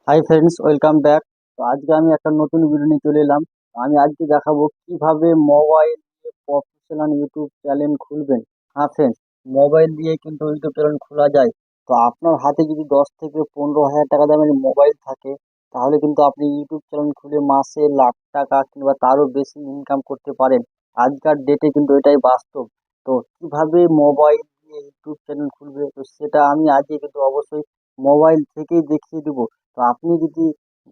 Hi friends, welcome back. তো আজকে আমি একটা নতুন ভিডিও নিয়ে চলে এলাম। আমি আজকে দেখাবো কিভাবে মোবাইল দিয়ে প্রফেশনাল ইউটিউব চ্যানেল খুলবেন। হ্যাঁ ফ্রেন্ডস, মোবাইল দিয়ে কিন্তু ইউটিউব চ্যানেল খোলা যায়। তো আপনার হাতে যদি 10 থেকে 15 হাজার টাকা দামের মোবাইল থাকে, তাহলে কিন্তু আপনি ইউটিউব চ্যানেল খুলে মাসে লাখ টাকা কিংবা তারও বেশি ইনকাম করতে পারেন। আজকাল ডেটে কিন্তু এটাই বাস্তব। তো কিভাবে মোবাইল দিয়ে ইউটিউব চ্যানেল খুলবে, তো সেটা আমি আজকে কিন্তু অবশ্যই মোবাইল থেকেই দেখিয়ে দেবো। তো আপনি যদি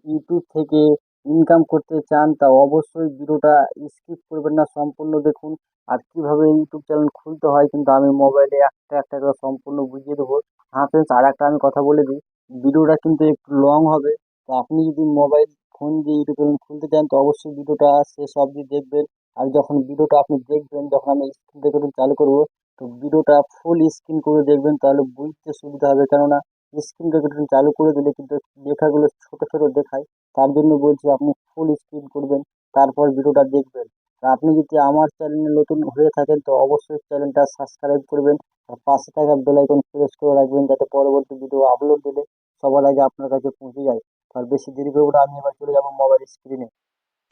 ইউটিউব থেকে ইনকাম করতে চান, তা অবশ্যই ভিডিওটা স্কিপ করবেন না, সম্পূর্ণ দেখুন। আর কিভাবে ইউটিউব চ্যানেল খুলতে হয় কিন্তু আমি মোবাইলে একটা একটা করে সম্পূর্ণ বুঝিয়ে দেবো। হ্যাঁ ফ্রেন্ডস, আর একটা আমি কথা বলে দিই, ভিডিওটা কিন্তু একটু লং হবে। তো আপনি যদি মোবাইল ফোন দিয়ে ইউটিউব চ্যানেল খুলতে চান, তো অবশ্যই ভিডিওটা শেষ অবধি দেখবেন। আর যখন ভিডিওটা আপনি দেখবেন, যখন আমি স্ক্রিন রেকর্ডিং চালু করবো, তো ভিডিওটা ফুল স্ক্রিন করে দেখবেন, তাহলে বুঝতে সুবিধা হবে। কেননা স্ক্রিন রেকর্ডিং চালু করে দিলে কিন্তু লেখাগুলো ছোট ছোট দেখায়। তার জন্য বলছি আপনি ফুল স্ক্রিন করবেন, তারপর ভিডিওটা দেখবেন। আর আপনি যদি আমার চ্যানেলে নতুন হয়ে থাকেন, তো অবশ্যই চ্যানেলটা সাবস্ক্রাইব করবেন। আর পাশে থাকা বেল আইকন প্রেস করে রাখবেন, যাতে পরবর্তী ভিডিও আপলোড দিলে সবার আগে আপনার কাছে পৌঁছে যায়। আর বেশি দেরি করবো না, আমি এবার চলে যাবো মোবাইল স্ক্রিনে।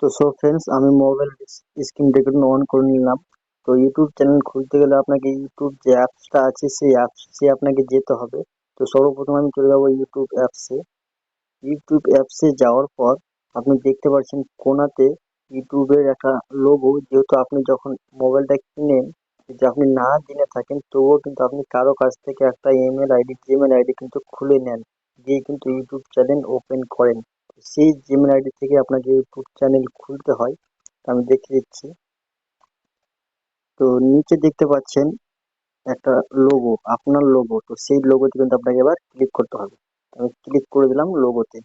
তো ফ্রেন্ডস, আমি মোবাইল স্ক্রিন রেকর্ডিং অন করে নিলাম। তো ইউটিউব চ্যানেল খুলতে গেলে আপনাকে ইউটিউব যে অ্যাপসটা আছে সেই অ্যাপসে আপনাকে যেতে হবে। তো সর্বপ্রথম আমি চলে যাবো ইউটিউব অ্যাপসে। ইউটিউব অ্যাপসে যাওয়ার পর আপনি দেখতে পাচ্ছেন কোনাতে ইউটিউবের একটা লোগো। যেহেতু আপনি যখন মোবাইলটা কিনেন, যদি আপনি না জেনে থাকেন, তবুও কিন্তু আপনি কারো কাছ থেকে একটা ইমেল আইডি, জিমেল আইডি কিন্তু খুলে নেন, দিয়ে কিন্তু ইউটিউব চ্যানেল ওপেন করেন। সেই জিমেল আইডি থেকে আপনাকে ইউটিউব চ্যানেল খুলতে হয়। তো আমি দেখিয়ে দিচ্ছি। তো নিচে দেখতে পাচ্ছেন একটা লোগো, আপনার লোগো। তো সেই লোগোতে কিন্তু আপনাকে এবার ক্লিক করতে হবে। আমি ক্লিক করে দিলাম লোগোতে।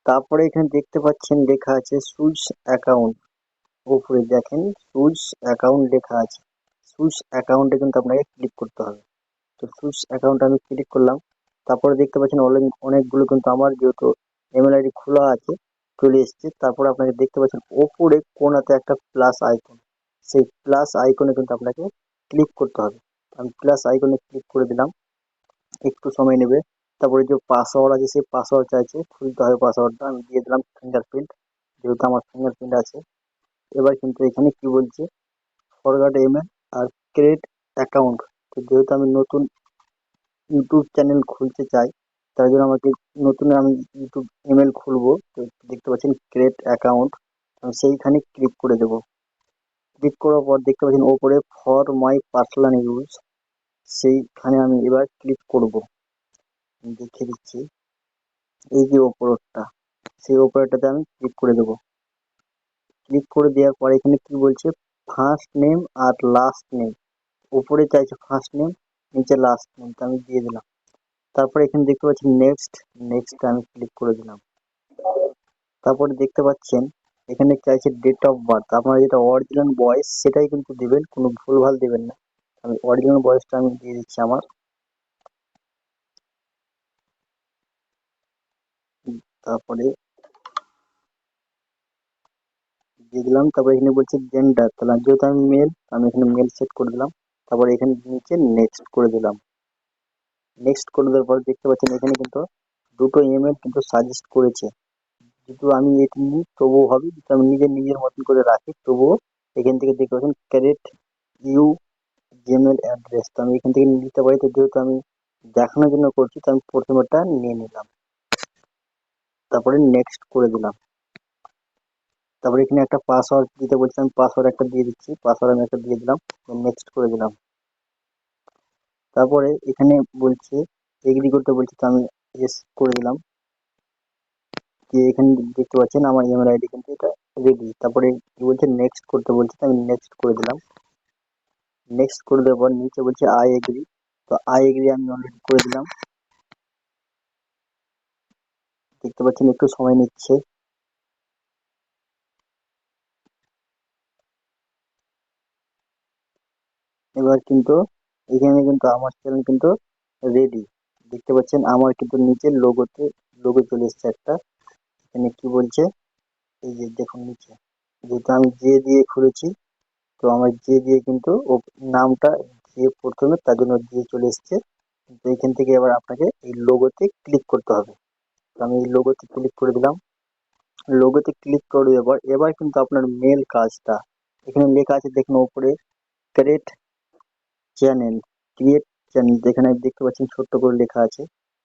তারপরে এখানে দেখতে পাচ্ছেন লেখা আছে সুইচ অ্যাকাউন্ট। উপরে দেখেন সুইচ অ্যাকাউন্ট লেখা আছে। সুইচ অ্যাকাউন্টে কিন্তু আপনাকে ক্লিক করতে হবে। তো সুইচ অ্যাকাউন্ট আমি ক্লিক করলাম। তারপরে দেখতে পাচ্ছেন অনেকগুলো কিন্তু আমার যেহেতু ইমেল আইডি খোলা আছে চলে এসছে। তারপরে আপনাকে দেখতে পাচ্ছেন ওপরে কোণাতে একটা প্লাস আইকন, সেই প্লাস আইকনে কিন্তু আপনাকে ক্লিক করতে হবে। আমি প্লাস আইকনে ক্লিক করে দিলাম। একটু সময় নেবে। তারপরে যে পাসওয়ার্ড আছে সেই পাসওয়ার্ড চাইছে, খুলতে হবে পাসওয়ার্ডটা। আমি দিয়ে দিলাম ফিঙ্গারপ্রিন্ট, যেহেতু আমার ফিঙ্গারপ্রিন্ট আছে। এবার কিন্তু এখানে কি বলছে, ফরগট ইমেল আর ক্রিয়েট অ্যাকাউন্ট। তো যেহেতু আমি নতুন ইউটিউব চ্যানেল খুলতে চাই, তার জন্য আমাকে নতুন আমি ইউটিউব ইমেল খুলবো। তো দেখতে পাচ্ছেন ক্রিয়েট অ্যাকাউন্ট, আমি সেইখানে ক্লিক করে দেবো। ক্লিক করার পর দেখতে পাচ্ছেন ওপরে ফর মাই পার্সোনাল ইউজ, সেইখানে আমি এবার ক্লিক করব। দেখিয়ে দিচ্ছি, এই যে ওপরটা, সেই ওপরটাতে আমি ক্লিক করে দেবো। ক্লিক করে দেওয়ার পর এখানে কি বলছে, ফার্স্ট নেম আর লাস্ট নেম। উপরে চাইছে ফার্স্ট নেম, নিচে লাস্ট নেম, তো আমি দিয়ে দিলাম। তারপরে এখানে দেখতে পাচ্ছেন নেক্সট, নেক্সট আমি ক্লিক করে দিলাম। তারপরে দেখতে পাচ্ছেন এখানে চাইছে ডেট অফ বার্থ। আপনারা যেটা অরিজিনাল বয়স সেটাই কিন্তু দিবেন, কোনো ভুলভাল দিবেন না। আমি অরিজিনাল বয়সটা আমি দিয়ে দিচ্ছি আমার। তারপরে দিয়ে দিলাম। তারপরে এখানে বলছে জেন্ডার, তাহলে যেহেতু আমি মেল, আমি এখানে মেল সেট করে দিলাম। তারপরে এখানে নিচে নেক্সট করে দিলাম। নেক্সট করে দেওয়ার পর দেখতে পাচ্ছেন এখানে কিন্তু দুটো ইমেল কিন্তু সাজেস্ট করেছে। যেহেতু আমি এটি নিই তবুও হবে, যদি আমি নিজের নিজের মতন করে রাখি তবুও এখান থেকে দেখতে পাচ্ছেন ক্যারেট ইউ জিমেল অ্যাড্রেস। তো আমি এখান থেকে নিতে পারি। তো যেহেতু আমি দেখানোর জন্য করছি, তো আমি প্রথমেরটা নিয়ে নিলাম। তারপরে নেক্সট করে দিলাম। তারপরে এখানে একটা পাসওয়ার্ড দিতে বলছি, আমি পাসওয়ার্ড একটা দিয়ে দিচ্ছি। পাসওয়ার্ড আমি একটা দিয়ে দিলাম, নেক্সট করে দিলাম। তারপরে এখানে বলছে এগ্রি করতে বলছে, তো আমি ইয়েস করে দিলাম। যে এখানে দেখতে পাচ্ছেন আমার ইমেল আইডি কিন্তু এটা রেডি। তারপরে কি বলছে, নেক্সট করতে বলছে, তো আমি নেক্সট করে দিলাম। নেক্সট করে দেওয়ার পর নিচে বলছে আই এগ্রি, তো আই এগ্রি আমি অলরেডি করে দিলাম। দেখতে পাচ্ছেন একটু সময় নিচ্ছে। এবার কিন্তু এখানে কিন্তু আমার চ্যানেল কিন্তু রেডি। দেখতে পাচ্ছেন আমার কিন্তু নিচের লোগোতে লোগো চলে এসেছে একটা। এখানে কি বলছে, এই যে দেখুন নিচে, যেহেতু আমি জে দিয়ে খুলেছি, তো আমার জে দিয়ে কিন্তু ও নামটা যে প্রথমে, তার জন্য জে চলে এসছে। কিন্তু এখান থেকে এবার আপনাকে এই লোগোতে ক্লিক করতে হবে। তো আমি এই লোগোতে ক্লিক করে দিলাম। লোগোতে ক্লিক করে দেওয়ার পর এবার কিন্তু আপনার মেল কাজটা, এখানে লেখা আছে দেখুন উপরে ক্রিয়েট চ্যানেল, ক্রিয়েট চ্যানেল যেখানে দেখতে পাচ্ছেন ছোট্ট করে লেখা আছে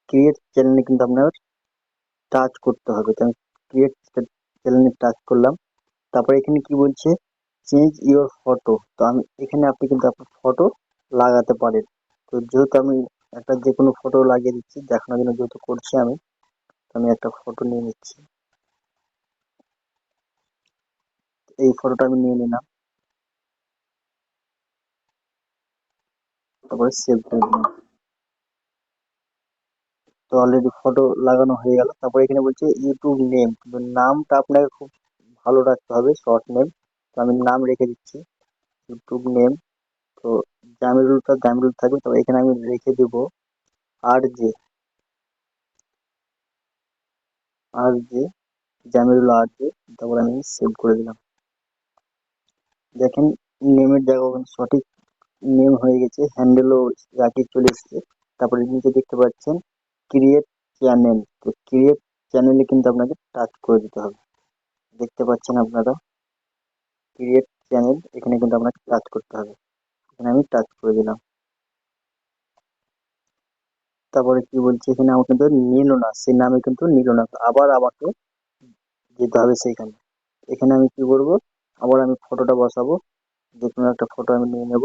ক্রিয়েট চ্যানেলে কিন্তু আপনার টাচ করতে হবে। তো আমি ক্রিয়েট চ্যানেলে টাচ করলাম। তারপরে এখানে কি বলছে চেঞ্জ ইওর ফটো, তো আমি এখানে আপনি কিন্তু আপনার ফটো লাগাতে পারেন। তো যেহেতু আমি একটা যে কোনো ফটো লাগিয়ে দিচ্ছি দেখানোর জন্য, যেহেতু করছি আমি, তো আমি একটা ফটো নিয়ে নিচ্ছি। এই ফটোটা আমি নিয়ে নিলাম, তারপরে সেভ করে দিলাম। তো অলরেডি ফটো লাগানো হয়ে গেল। তারপরে এখানে বলছে ইউটিউব নেম, কিন্তু নামটা আপনাকে খুব ভালো রাখতে হবে, শর্ট নেম। তো আমি নাম রেখে দিচ্ছি ইউটিউব নেম। তো জামিরুলটা জামিরুল থাকবে। তো এখানে আমি রেখে দেবো আর জে, আর জে, জামিরুল আর জে। তারপর আমি সেভ করে দিলাম। দেখেন নেমের জায়গাও কিন্তু সঠিক নেম হয়ে গেছে, হ্যান্ডেলও একই চলে এসেছে। তারপরে নিচে দেখতে পাচ্ছেন ক্রিয়েট চ্যানেল, তো ক্রিয়েট চ্যানেলে কিন্তু আপনাকে টাচ করে দিতে হবে। দেখতে পাচ্ছেন আপনারা ক্রিয়েট চ্যানেল, এখানে কিন্তু আপনাকে টাচ করতে হবে। এখানে আমি টাচ করে দিলাম। তারপরে কি বলছে এখানে আমার কিন্তু নিল না, সেই নামে কিন্তু নিল না, তো আবার আমাকে যেতে হবে সেইখানে। এখানে আমি কি করব, আবার আমি ফটোটা বসাবো, যে কোনো একটা ফটো আমি নিয়ে নেব।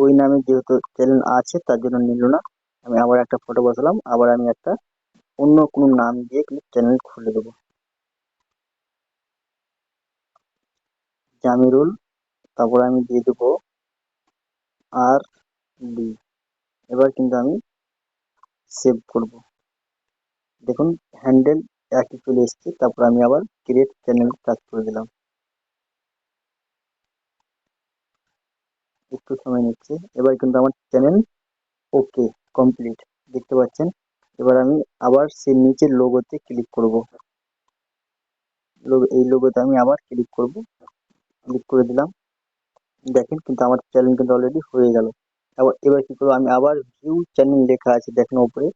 ওই নামে যেহেতু চ্যানেল আছে তার জন্য নিল না, আমি আবার একটা ফটো বসালাম। আবার আমি একটা অন্য কোনো নাম দিয়ে কিন্তু চ্যানেল খুলে দেবো, জামিরুল। তারপর আমি দিয়ে দেবো আর ডি। এবার কিন্তু আমি সেভ করব। দেখুন হ্যান্ডেল একই চলে এসেছে। তারপর আমি আবার ক্রিয়েট চ্যানেল টাচ করে দিলাম। একটু সময় নিচ্ছে। এবার কিন্তু আমার চ্যানেল ওকে, কমপ্লিট, দেখতে পাচ্ছেন। এবার আমি আবার সেই নিচের লোগোতে ক্লিক করব। এই লোগোতে আমি আবার ক্লিক করব, ক্লিক করে দিলাম। দেখেন কিন্তু আমার চ্যানেল কিন্তু অলরেডি হয়ে গেল। এবার কি করবো, আমি আবার ভিউ চ্যানেল লেখা আছে দেখেন উপরে,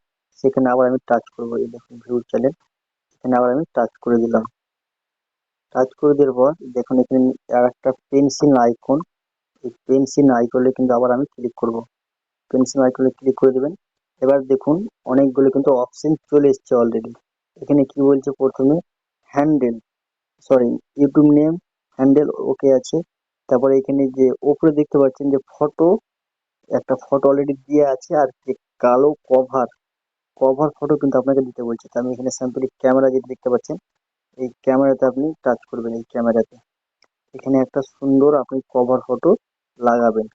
সেখানে আবার আমি টাচ করবো। এই দেখুন ভিউ চ্যানেল, এখানে আবার আমি টাচ করে দিলাম। টাচ করে দেওয়ার পর দেখুন এখানে আর একটা পেন্সিল আইকন, এই পেন্সিল আইকনে কিন্তু আবার আমি ক্লিক করব। পেন্সিল আইকনে ক্লিক করে দেবেন। এবার দেখুন অনেকগুলো কিন্তু অপশন চলে এসছে অলরেডি। এখানে কি বলছে প্রথমে handle, sorry YouTube name, handle ওকে আছে। তারপরে এখানে যে উপরে দেখতে পাচ্ছেন যে ফটো, একটা ফটো অলরেডি দিয়ে আছে, আর যে কালো কভার, কভার ফটো কিন্তু আপনাকে দিতে বলছে। তো আমি এখানে স্যাম্পলি ক্যামেরা যেটা দেখতে পাচ্ছেন, এই ক্যামেরাতে আপনি টাচ করবেন। এই ক্যামেরাতে এখানে একটা সুন্দর আপনি কভার ফটো লাগাবেন।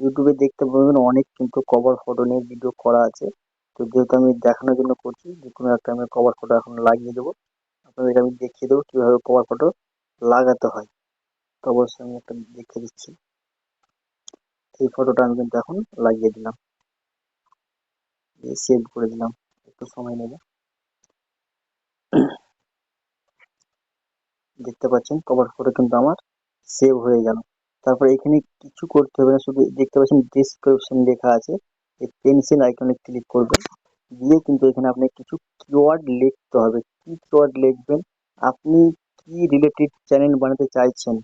ইউটিউবে দেখতে পাবেন অনেক কিন্তু কভার ফটো নিয়ে ভিডিও করা আছে। তো যেহেতু আমি দেখানোর জন্য করছি, যে কোনো একটা আমি কভার ফটো এখন লাগিয়ে দেবো। আপনাদেরকে আমি দেখিয়ে দেবো কিভাবে কভার ফটো লাগাতে হয়। তো অবশ্যই আমি একটা দেখিয়ে দিচ্ছি। এই ফটোটা আমি কিন্তু এখন লাগিয়ে দিলাম, সেভ করে দিলাম। একটু সময় নেবে। দেখতে পাচ্ছেন কভার ফটো কিন্তু আমার সেভ হয়ে গেল। তারপর এখানে কিছু করতে হবে না, শুধু দেখতে পাচ্ছেন ডেসক্রিপশন লেখা আছে, এই পেন্সিল আইকনে ক্লিক করবেন। দিয়ে কিন্তু এখানে আপনাকে কিছু কিওয়ার্ড লিখতে হবে। কি কিওয়ার্ড লিখবেন, আপনি কি রিলেটেড চ্যানেল বানাতে চাইছেন,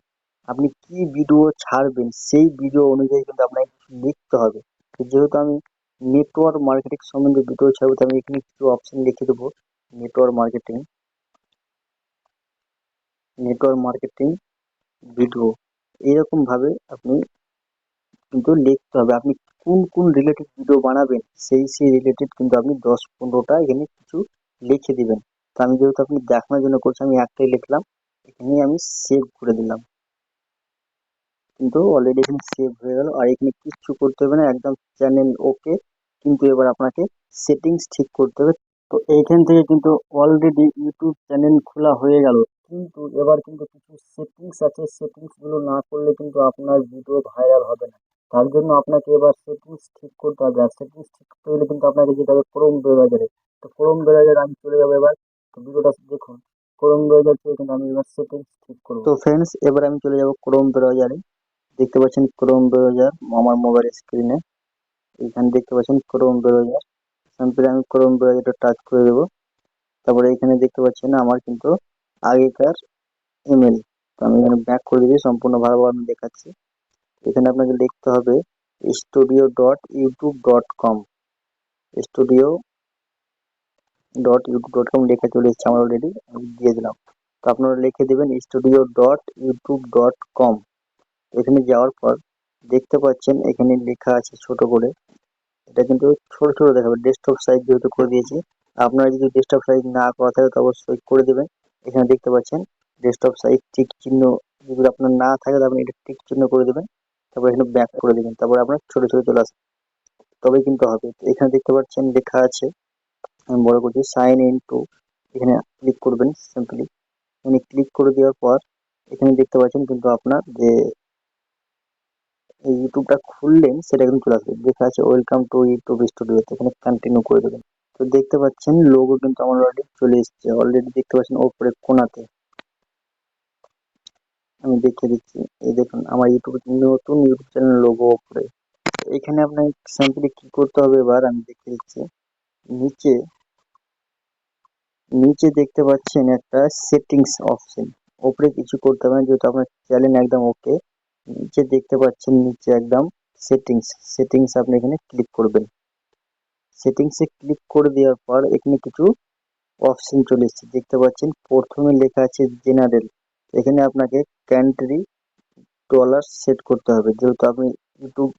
আপনি কি ভিডিও ছাড়বেন, সেই ভিডিও অনুযায়ী কিন্তু আপনাকে কিছু লিখতে হবে। তো যেহেতু আমি নেটওয়ার্ক মার্কেটিং সম্বন্ধে ভিডিও ছাড়বো, তো আমি এখানে কিছু অপশন লিখে দেবো। Network marketing, network marketing video, এরকম ভাবে আপনি কিন্তু লিখতে হবে। আপনি কোন কোন রিলেটেড ভিডিও বানাবেন, সেই রিলেটেড কিন্তু আপনি 10-15টা এখানে কিছু লিখে দিবেন। তো আমি যেহেতু আপনি দেখানোর জন্য করছি, আমি একটাই লিখলাম, এখানে আমি সেভ করে দিলাম। কিন্তু অলরেডি এখানে সেভ হয়ে গেল, আর এখানে কিচ্ছু করতে হবে না, একদম চ্যানেল ওকে। কিন্তু এবার আপনাকে সেটিংস ঠিক করতে হবে। তো এইখান থেকে কিন্তু অলরেডি ইউটিউব চ্যানেল খোলা হয়ে গেল, কিন্তু এবার কিন্তু কিছু সেটিংস আছে, সেটিংস গুলো না করলে কিন্তু আপনার ভিডিও ভাইরাল হবে না। তার জন্য আপনাকে এবার সেটিংস ঠিক করতে হবে। আর সেটিংস ঠিক করতে হলে কিন্তু আপনাকে যেতে হবে ক্রোম ব্রাউজারে। তো ক্রোম ব্রাউজারে আমি চলে যাবো এবার। তো ভিডিওটা দেখুন, ক্রোম ব্রাউজার থেকে কিন্তু আমি এবার সেটিংস ঠিক করবো। তো ফ্রেন্ডস এবার আমি চলে যাবো ক্রোম ব্রাউজারে। দেখতে পাচ্ছেন ক্রোম ব্রাউজার আমার মোবাইল স্ক্রিনে, এখানে দেখতে পাচ্ছেন ক্রোম ব্রাউজার। সিম্পলি আমি ক্রোম ব্রাউজারটা টাচ করে দেবো। তারপরে এখানে দেখতে পাচ্ছেন আমার কিন্তু আগেকার ইমেল। তো আমি এখানে ব্যাক করে দিচ্ছি, সম্পূর্ণ ভালোভাবে আমি দেখাচ্ছি। এখানে আপনাকে লিখতে হবে studio.youtube.com, studio.youtube.com লেখা চলে এসেছে আমার অলরেডি, আমি দিয়ে দিলাম। তো আপনারা লিখে দেবেন studio.youtube.com। এখানে যাওয়ার পর দেখতে পাচ্ছেন এখানে লেখা আছে ছোট করে, এটা কিন্তু ছোট ছোট দেখাবে, ডেস্কটপ সাইজ যেহেতু করে দিয়েছি। আপনারা যদি ডেস্কটপ সাইজ না করা থাকে তো অবশ্যই করে দেবেন। এখানে দেখতে পাচ্ছেন ডেস্কটপ সাইজ টিক চিহ্ন, যদি আপনার না থাকে তাহলে এটা টিক চিহ্ন করে দেবেন। তারপর এখানে ব্যাক করে দেবেন, তারপর আপনার ছোট ছোট চলে আসবে, তবেই কিন্তু হবে। তো এখানে দেখতে পাচ্ছেন লেখা আছে, আমি বড় করছি, সাইন ইন টু। এখানে ক্লিক করবেন সিম্পলি। এখানে ক্লিক করে দেওয়ার পর এখানে দেখতে পাচ্ছেন কিন্তু আপনার যে এই ইউটিউবটা খুললেন সেটা কিন্তু চলে আসবে, লেখা আছে ওয়েলকাম টু ইউটিউব স্টুডিও। এখানে কন্টিনিউ করে দেবেন। তো দেখতে পাচ্ছেন লোগো কিন্তু আমার অলরেডি চলে এসেছে, অলরেডি দেখতে পাচ্ছেন ওপরে কোণাতে। আমি দেখিয়ে দিচ্ছি, এই দেখুন আমার ইউটিউব, নতুন ইউটিউব চ্যানেল লোগো ওপরে। এখানে আপনার সিম্পলি কি করতে হবে এবার আমি দেখিয়ে দিচ্ছি। নিচে নিচে দেখতে পাচ্ছেন একটা সেটিংস অপশন, ওপরে কিছু করতে হবে না যেহেতু আপনার চ্যানেল একদম ওকে। নিচে দেখতে পাচ্ছেন, নিচে একদম সেটিংস, সেটিংস আপনি এখানে ক্লিক করবেন। সেটিংসে ক্লিক করে দেওয়ার পর এখানে কিছু অপশন চলে এসেছে, দেখতে পাচ্ছেন প্রথমে লেখা আছে জেনারেল। এখানে আপনাকে কান্ট্রি ডলার সেট করতে হবে, যেহেতু আপনি ইউটিউব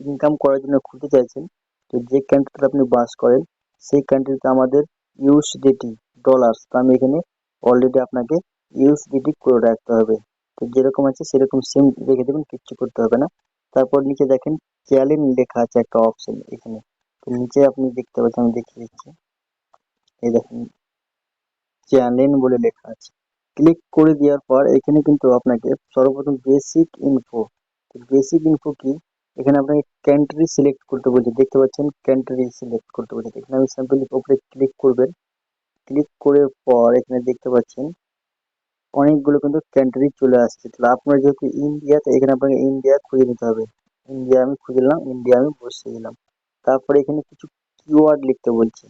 ইনকাম করার জন্য খুলতে চাইছেন। তো যে কান্ট্রিতে আপনি বাস করেন সেই কান্ট্রিতে আমাদের ইউএসডিটি ডলার, তো আমি এখানে অলরেডি আপনাকে ইউএসডিটি করে রাখতে হবে। তো যেরকম আছে সেরকম সেম রেখে দেবেন, কিচ্ছু করতে হবে না। তারপর নিচে দেখেন চ্যানেল লেখা আছে একটা অপশন এখানে। তো নিচে আপনি দেখতে পাচ্ছেন, আমি দেখিয়ে দিচ্ছি, এই দেখেন চ্যানেল বলে লেখা আছে। ক্লিক করে দেওয়ার পর এখানে কিন্তু আপনাকে সর্বপ্রথম বেসিক ইনফো, বেসিক ইনফো কি, এখানে আপনাকে কান্ট্রি সিলেক্ট করতে বলছে, দেখতে পাচ্ছেন কান্ট্রি সিলেক্ট করতে বলছে। এখানে আমি সিম্পলি উপরে ক্লিক করবেন। ক্লিক করার পর এখানে দেখতে পাচ্ছেন অনেকগুলো কিন্তু কান্ট্রি চলে আসছে। তাহলে আপনার যেহেতু ইন্ডিয়া, তো এখানে আপনাকে ইন্ডিয়া খুঁজে নিতে হবে। ইন্ডিয়া আমি খুঁজে নিলাম, ইন্ডিয়া আমি বসিয়ে দিলাম। তারপরে এখানে কিছু কিওয়ার্ড লিখতে বলছে,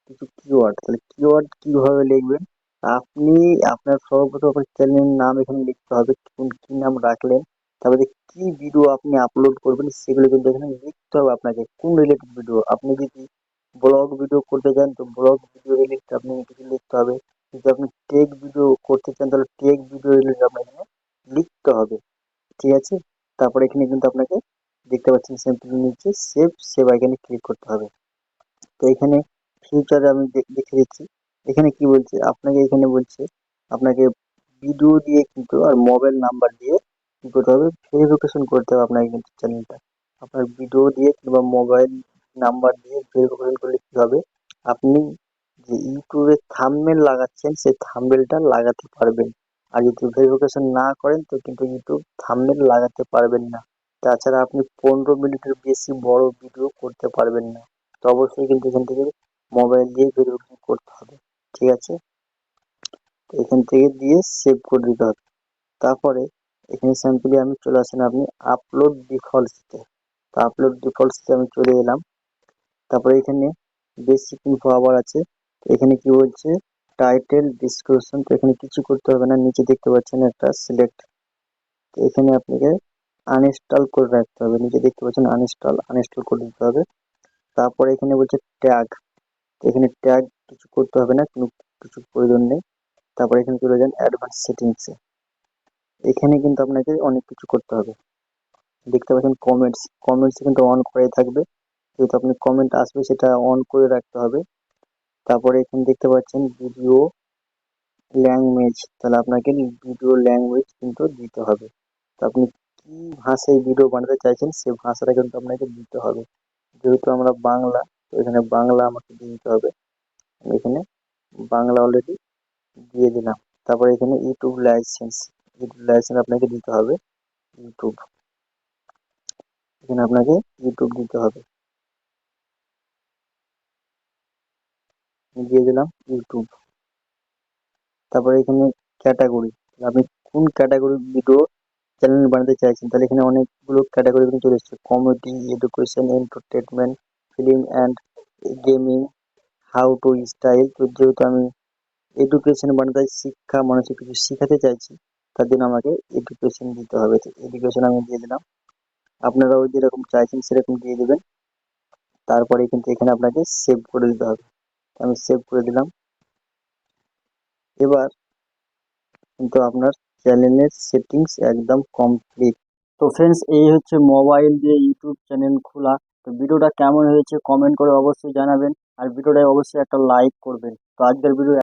কিছু কিওয়ার্ড। তাহলে কিওয়ার্ড কিভাবে লিখবেন, আপনি আপনার সর্বপ্রথম আপনার চ্যানেলের নাম এখানে লিখতে হবে, কোন কি নাম রাখলেন। তারপরে কি ভিডিও আপনি আপলোড করবেন সেগুলো কিন্তু এখানে লিখতে হবে আপনাকে, কোন রিলেটেড ভিডিও। আপনি যদি ব্লগ ভিডিও করতে চান তো ব্লগ ভিডিও রিলেটেড আপনি কিছু লিখতে হবে। যদি আপনি টেক ভিডিও করতে চান তাহলে টেক ভিডিও রিলেটেড আপনাকে এখানে লিখতে হবে, ঠিক আছে। তারপরে এখানে কিন্তু আপনাকে দেখতে পাচ্ছেন সিম্পলি নিচে সেভ, সেভ আইকনে ক্লিক করতে হবে। তো এখানে ফিউচারে আমি দেখে দিচ্ছি, এখানে কি বলছে আপনাকে, এখানে বলছে আপনাকে ভিডিও দিয়ে কিন্তু আর মোবাইল নাম্বার দিয়ে কি করতে হবে, ভেরিফিকেশন করতে হবে আপনাকে কিন্তু চ্যানেলটা। আপনার ভিডিও দিয়ে কিংবা মোবাইল নাম্বার দিয়ে ভেরিফিকেশন করলে কি হবে, আপনি যে ইউটিউবে থাম্বনেল লাগাচ্ছেন সেই থাম্বনেলটা লাগাতে পারবেন। আর যদি ভেরিফিকেশন না করেন তো কিন্তু ইউটিউব থাম্বনেল লাগাতে পারবেন না। তাছাড়া আপনি 15 মিনিটের বেশি বড় ভিডিও করতে পারবেন না। তো অবশ্যই কিন্তু এখান থেকে মোবাইল দিয়ে ভেরিফিকেশন করতে হবে, ঠিক আছে। তো এখান থেকে দিয়ে সেভ করে দিতে হবে। তারপরে এখানে সিম্পলি আমি চলে আসেন আপনি আপলোড ডিফল্টসতে। তো আপলোড ডিফল্টসতে আমি চলে এলাম। তারপরে এখানে বেসিক ইনফো আবার আছে। তো এখানে কি বলছে টাইটেল ডিসক্রিপশন, তো এখানে কিছু করতে হবে না, নিচে দেখতে পাচ্ছেন একটা সিলেক্ট। তো এখানে আপনাকে আনইনস্টল করে রাখতে হবে, নিচে দেখতে পাচ্ছেন আনইনস্টল, আনইনস্টল করে দিতে হবে। তারপরে এখানে বলছে ট্যাগ, এখানে ট্যাগ কিছু করতে হবে না, কোনো কিছু প্রয়োজন নেই। তারপরে এখানে চলে যান অ্যাডভান্স সেটিংসে। এখানে কিন্তু আপনাকে অনেক কিছু করতে হবে। দেখতে পাচ্ছেন কমেন্টস, কমেন্টস কিন্তু অন করে থাকবে, যেহেতু আপনি কমেন্ট আসবে সেটা অন করে রাখতে হবে। তারপরে এখানে দেখতে পাচ্ছেন ভিডিও ল্যাঙ্গুয়েজ, তাহলে আপনাকে ভিডিও ল্যাঙ্গুয়েজ কিন্তু দিতে হবে। তো আপনি কি ভাষায় ভিডিও বানাতে চাইছেন সেই ভাষাটা কিন্তু আপনাকে দিতে হবে। যেহেতু আমরা বাংলা, তো এখানে বাংলা আমাকে দিতে হবে। আমি এখানে বাংলা অলরেডি দিয়ে দিলাম। তারপরে এখানে ইউটিউব লাইসেন্স, ইউটিউব লাইসেন্স আপনাকে দিতে হবে। ইউটিউব, এখানে আপনাকে ইউটিউব দিতে হবে, আমি দিয়ে দিলাম ইউটিউব। তারপরে এখানে ক্যাটাগরি, আপনি কোন ক্যাটাগরি ভিডিও চ্যানেল বানাতে চাইছেন, তাহলে এখানে অনেকগুলো ক্যাটাগরি কিন্তু চলে এসেছে, comedy, education, entertainment, film and gaming, how to style. তো যেহেতু আমি এডুকেশন মানে তাই শিক্ষা মানুষকে কিছু শিখাতে চাইছি, তার জন্য আমাকে এডুকেশন দিতে হবে। তো এডুকেশন আমি দিয়ে দিলাম। আপনারাও যেরকম চাইছেন সেরকম দিয়ে দেবেন। তারপরে কিন্তু এখানে আপনাকে সেভ করে দিতে হবে। তো আমি সেভ করে দিলাম। এবার কিন্তু আপনার চ্যানেলের সেটিংস একদম কমপ্লিট। তো ফ্রেন্ডস, এই হচ্ছে মোবাইল দিয়ে ইউটিউব চ্যানেল খোলা। তো ভিডিওটা কেমন হয়েছে কমেন্ট করে অবশ্যই জানাবেন, আর ভিডিওটায় অবশ্যই একটা লাইক করবেন। তো আজকের ভিডিও